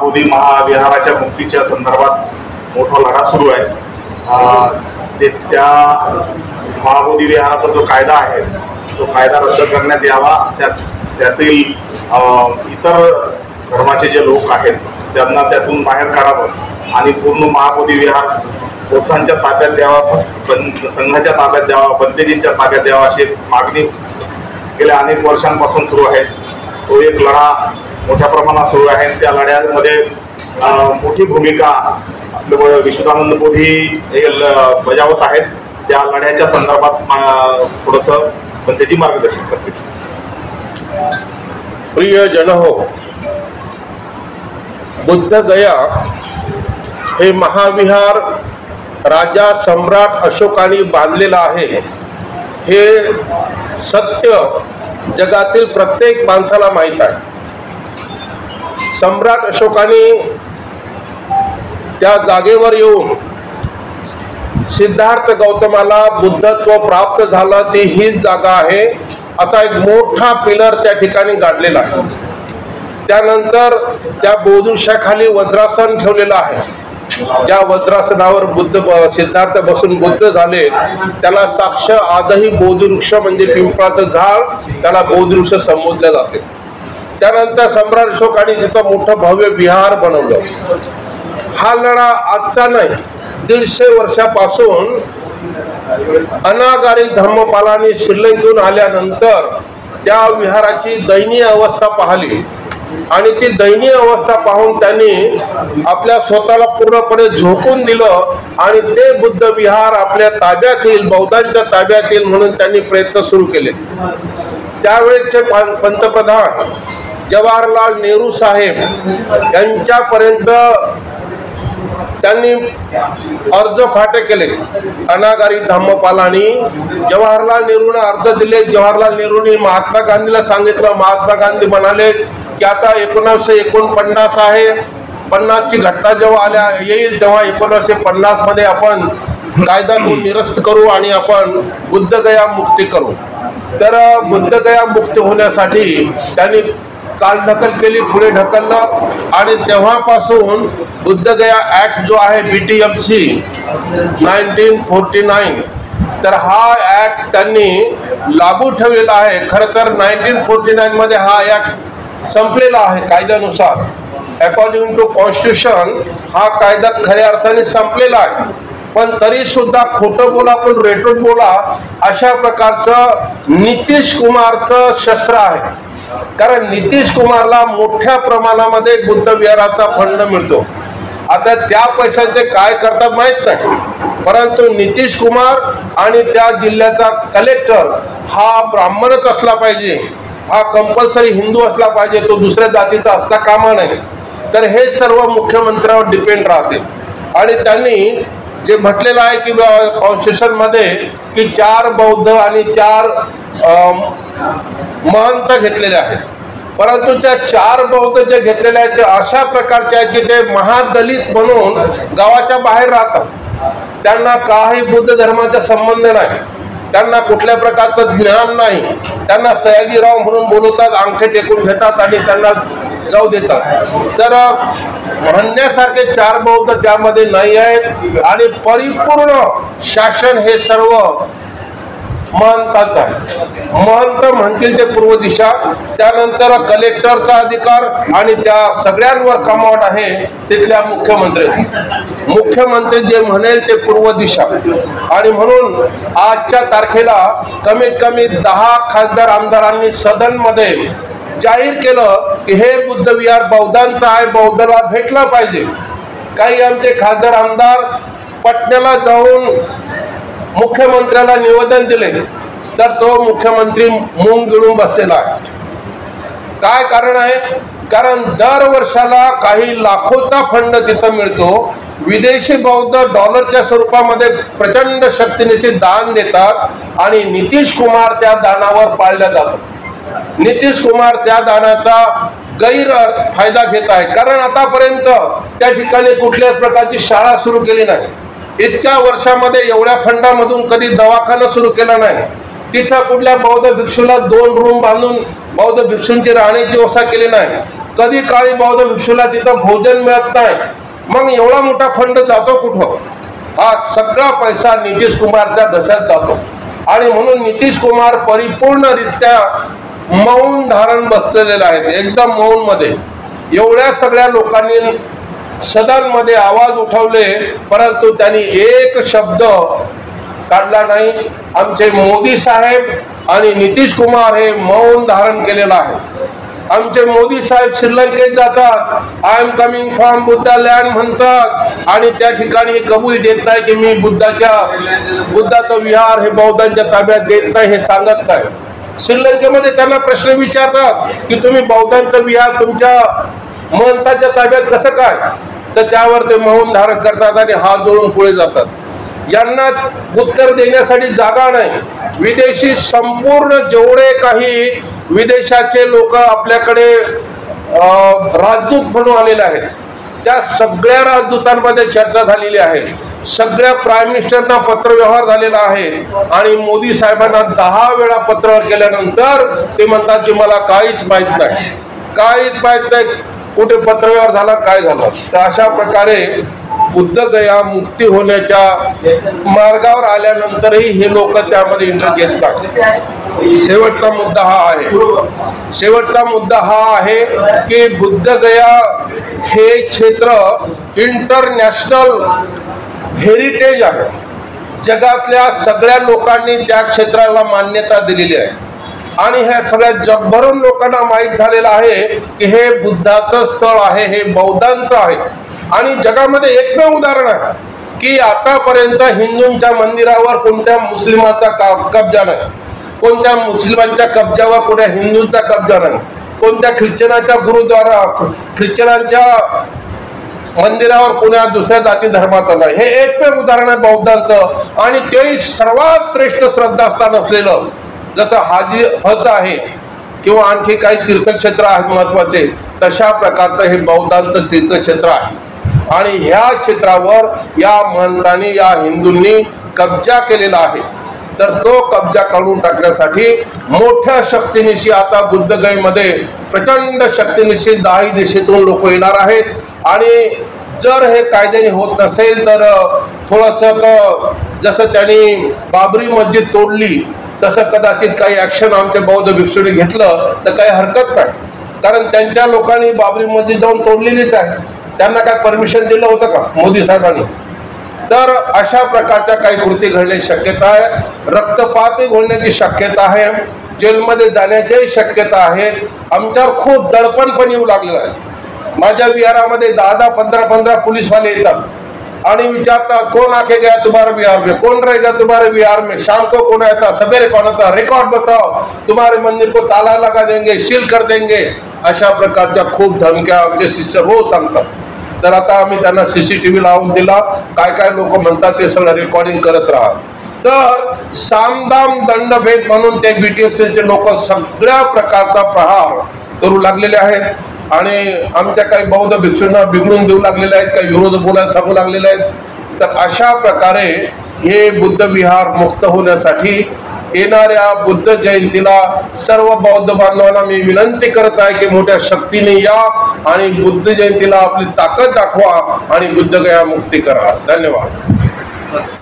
महाबोधी महाविहाराच्या मुक्तीच्या संदर्भात मोठा लढा सुरू आहे। त्या महाबोधी विहाराचा जो कायदा आहे तो कायदा रद्द करण्यात यावा, त्यातील इतर धर्माचे जे लोक आहेत त्यांना त्यातून बाहेर काढावं आणि पूर्ण महाबोधी विहार बौद्धांच्या ताब्यात द्यावा, संघाच्या ताब्यात द्यावा, बंतेजींच्या ताब्यात द्यावा अशी मागणी गेल्या अनेक वर्षांपासून सुरू आहे। तो एक लढा मोठ्या प्रमाणात सुरू आहे। त्या लढ्यामध्ये मोठी भूमिका आपले विश्वदानंद बोधी हे बजावत आहेत। त्या लढ्याच्या संदर्भात थोडंसं बंतेजी मार्गदर्शन करतील। प्रिय जन हो, बुद्ध गया हे महाविहार राजा सम्राट अशोकाने बांधलेलं आहे। हे सत्य जगातील प्रत्येक माणसाला माहीत आहे। सम्राट अशोकाने त्या जागेवर येऊन सिद्धार्थ गौतमाला बुद्धत्व प्राप्त झालं ती हीच जागा आहे असा एक मोठा पिलर त्या ठिकाणी गाडलेला आहे। त्यानंतर त्या बोधवृक्षाखाली वज्रासन ठेवलेलं आहे। ज्या वज्रासनावर सिद्धार्थ बसून बुद्ध झाले त्याला साक्ष आजही बोधवृक्ष म्हणजे पिंपळाचं झाड, त्याला बोधवृक्ष संबोधले जाते। त्यानंतर सम्राट अशोकाने तिथं मोठं भव्य विहार बनवलं। हा लढा आजचा नाही, 150 वर्षापासून अनागारी धम्मपालांनी श्रीलंकेहून आल्यानंतर त्या विहाराची दयनीय अवस्था पाहिली आणि ती दयनीय अवस्था पाहून त्यांनी आपल्या स्वतःला पूर्णपणे झोकून दिलं आणि ते बुद्ध विहार आपल्या ताब्यात येईल, बौद्धांच्या ताब्यात येईल म्हणून त्यांनी प्रयत्न सुरू केले। त्यावेळेचे पंतप्रधान जवाहरलाल नेहरू साहेब यांच्यापर्यंत त्यांनी अर्ज फाटे केले। अनागारी धम्मपालांनी जवाहरलाल नेहरूंना अर्ज दिले। जवाहरलाल नेहरूंनी महात्मा गांधीला सांगितलं। महात्मा गांधी म्हणाले की आता 1949 आहे, 50ची घटना जेव्हा येईल तेव्हा 1950 मध्ये आपण कायदा निरस्त करू आणि आपण बुद्धगया मुक्ती करू। तर बुद्धगया मुक्ती होण्यासाठी त्यांनी काल ढकल केली, पुढे ढकललं आणि तेव्हापासून बुद्धगया ऍक्ट जो आहे BTMC 1949, तर हा ऍक्ट त्यांनी लागू ठेवलेला आहे। खरं तर 1949 मध्ये हा ऍक्ट संपलेला आहे कायद्यानुसार। अकॉर्डिंग टू कॉन्स्टिट्यूशन हा कायदा खऱ्या अर्थाने संपलेला आहे, पण तरी सुद्धा खोटं बोला पण रेटून बोला अशा प्रकारचं नितीश कुमारचं शस्त्र आहे। कारण नितीश कुमारला मोठ्या प्रमाणामध्ये बुद्ध विहाराचा फंड मिळतो। आता त्या पैशाचे काय करतात माहित नाही, परंतु नितीश कुमार आणि त्या जिल्ह्याचा कलेक्टर हा ब्राह्मणच असला पाहिजे, हा कंपल्सरी हिंदू असला पाहिजे, तो दुसऱ्या जातीचा असला कामा नाही। तर हे सर्व मुख्यमंत्र्यावर डिपेंड राहते आणि त्यांनी जे म्हटलेलं आहे की कॉन्स्टिट्यूशन मध्ये की 4 बौद्ध आणि 4 महंत घेतलेले आहेत, परंतु त्या 4 बौद्ध जे घेतलेले आहेत ते अशा प्रकारचे आहेत की ते महादलित म्हणून गावाच्या बाहेर राहतात। त्यांना काही बुद्ध धर्माचा संबंध नाही, त्यांना कुठल्या प्रकारचं ज्ञान नाही। त्यांना सयाजीराव म्हणून बोलवतात, अंगठे टेकून घेतात आणि त्यांना जाऊ देतात। तर म्हणण्यासारखे 4 बौद्ध त्यामध्ये नाही आहेत आणि परिपूर्ण शासन हे सर्व महंताचं आहे। महंत म्हणतील ते पूर्व दिशा, त्यानंतर कलेक्टरचा अधिकार आणि त्या सगळ्यांवर कमावट आहे तिथल्या मुख्यमंत्री जे म्हणेल ते पूर्व दिशा। आणि म्हणून आजच्या तारखेला कमीत कमी 10 खासदार आमदारांनी सदनमध्ये जाहीर केलं की हे बुद्ध विहार बौद्धांचं आहे, बौद्धाला भेटलं पाहिजे। काही आमचे खासदार आमदार पटण्याला जाऊन मुख्यमंत्र्याला निवेदन दिले तर तो मुख्यमंत्री मूग गिळून बसलेला आहे। काय कारण आहे? कारण दर वर्षाला काही लाखोचा फंड तिथं मिळतो। विदेशी बौद्ध डॉलरच्या स्वरूपामध्ये प्रचंड शक्तीने दान देतात आणि नितीश कुमार त्या दानावर पाळल्या जातात। नितीश कुमार त्या दानाचा गैरफायदा घेत आहे, कारण आतापर्यंत त्या ठिकाणी कुठल्याच प्रकारची शाळा सुरू केली नाही। इतक्या वर्षामध्ये एवढ्या फंडामधून कधी दवाखाना सुरू केला नाही। तिथं कुठल्या बौद्ध भिक्षूला 2 रूम बांधून बौद्ध भिक्षूंची राहण्याची व्यवस्था केली नाही। कधी काळी बौद्ध भिक्षूला तिथं भोजन मिळत नाही, मग एवढा मोठा फंड जातो कुठं? हा सगळा पैसा नितीश कुमारच्या दशात जातो. आणि म्हणून नितीश कुमार परिपूर्णरित्या मौन धारण बसलेले आहेत, एकदम मौन मध्ये. एवढ्या सगळ्या लोकांनी सदनमध्ये आवाज उठवले, परंतु त्यांनी एक शब्द काढला नाही. आमचे मोदी साहेब आणि नितीश कुमार हे मौन धारण केलेलं आहे. आमचे मोदी साहेब श्रीलंकेत जातात, I am coming from Buddha land म्हणतात, आणि त्या ठिकाणी कबूल देत नाही की मी बुद्धाचं विहार हे बौद्धांच्या ताब्यात देत नाही, हे सांगत नाही. श्रीलंकेमध्ये त्यांना प्रश्न विचारतात की तुम्ही बौद्धांचं विहार तुमच्या महंताच्या ताब्यात कसं काय? तर त्यावर ते मौन धारण करतात आणि हात जोडून पुढे जातात. यांना उत्तर देण्यासाठी जागा नाही. विदेशी संपूर्ण जेवढे काही विदेशाचे लोक आपल्याकडे राजदूत म्हणून आलेले आहेत, त्या सगळ्या राजदूतांमध्ये चर्चा झालेली आहे. सगळ्या प्राईम मिनिस्टरना पत्रव्यवहार झालेला आहे. आणि मोदी साहेबांना 10 वेळा पत्र केल्यानंतर ते म्हणतात की मला काहीच माहित नाही, काहीच माहित नाही कुठे पत्रव्यवहार झाला, काय झालं. तर अशा प्रकारे बुद्धगया मुक्ती होण्याच्या मार्गावर आल्यानंतरही हे लोक त्यामध्ये इंटरेस्ट घेतात. शेवटचा मुद्दा हा आहे की बुद्धगया हे क्षेत्र इंटरनॅशनल हेरिटेज आहे. जगातल्या सगळ्या लोकांनी त्या क्षेत्राला मान्यता दिलेली आहे. आणि ह्या सगळ्या जगभरून लोकांना माहीत झालेलं आहे की हे बुद्धाचं स्थळ आहे, हे बौद्धांचं आहे. आणि जगामध्ये एकमेव उदाहरण आहे की आतापर्यंत हिंदूंच्या मंदिरावर कोणत्या मुस्लिमाचा कब्जा नाही, कोणत्या मुस्लिमांच्या कब्जावर कोणत्या हिंदूंचा कब्जा नाही, कोणत्या ख्रिश्चनाच्या गुरुद्वारा ख्रिश्चनांच्या मंदिरावर कोणत्या दुसऱ्या जाती धर्माचं नाही. हे एकमेव उदाहरण आहे बौद्धांचं. आणि तेही सर्वात श्रेष्ठ श्रद्धास्थान असलेलं, जसं हज आहे किंवा आणखी काही तीर्थक्षेत्र आहेत महत्वाचे, तशा प्रकारचं हे बौद्धांचं तीर्थक्षेत्र आहे. आणि ह्या क्षेत्रावर या महंतांनी, या हिंदूंनी कब्जा केलेला आहे. तर तो कब्जा काढून टाकण्यासाठी मोठ्या शक्तीनिशी आता बुद्धगयेमध्ये प्रचंड शक्तीनिशी 10 दिशेतून लोक येणार आहेत. आणि जर हे कायद्याने होत नसेल तर थोडंसं जसं त्यांनी बाबरी मस्जिद तोडली तसं कदाचित काही ऍक्शन आमच्या बौद्ध भिक्षूंनी घेतलं तर काही हरकत नाही. कारण त्यांच्या लोकांनी बाबरी मस्जिद जाऊन तोडलेलीच आहे. त्यांना काय परमिशन दिलं होतं का मोदी साहेबांनी? तर अशा प्रकारच्या काही कृती घडण्याची शक्यता आहे. रक्तपातही घडण्याची शक्यता आहे. जेलमध्ये जाण्याच्याही शक्यता आहे. आमच्यावर खूप दडपण पण येऊ लागलेलं आहे. माझ्या विहारामध्ये 10-10, 15-15 पुलिसवाले येतात आणि विचारतात कौन आके गया तुम्हारे बिहार में, कौन रहेगा तुम्हारे बिहार में, शाम को कौन आता, सवेरे कौन आता, रिकॉर्ड बताओ, तुम्हारे मंदिर को ताला लगा देंगे, सील कर देंगे. अशा प्रकारच्या खूप धमक्या आमचे शिष्य रोज सांगतात. तर आता आम्ही त्यांना CCTV लावून दिला. काय काय लोक म्हणतात ते सगळं रेकॉर्डिंग करत राहा. तर सामदाम दंडभेद म्हणून ते BTFचे लोक सगळ्या प्रकारचा प्रहार करू लागलेले आहेत. आणि आमच्या काही बौद्ध भिक्षूंना बिघडून देऊ लागलेले आहेत, काही विरोध बोलायला सांगू लागलेले आहेत. तर अशा प्रकारे हे बुद्ध विहार मुक्त होण्यासाठी येणाऱ्या बुद्ध जयंतीला सर्व बौद्ध बांधवांना मी विनंती करत आहे की मोठ्या शक्तीने या आणि बुद्ध जयंतीला आपली ताकद दाखवा आणि बुद्धगया मुक्ती करा. धन्यवाद.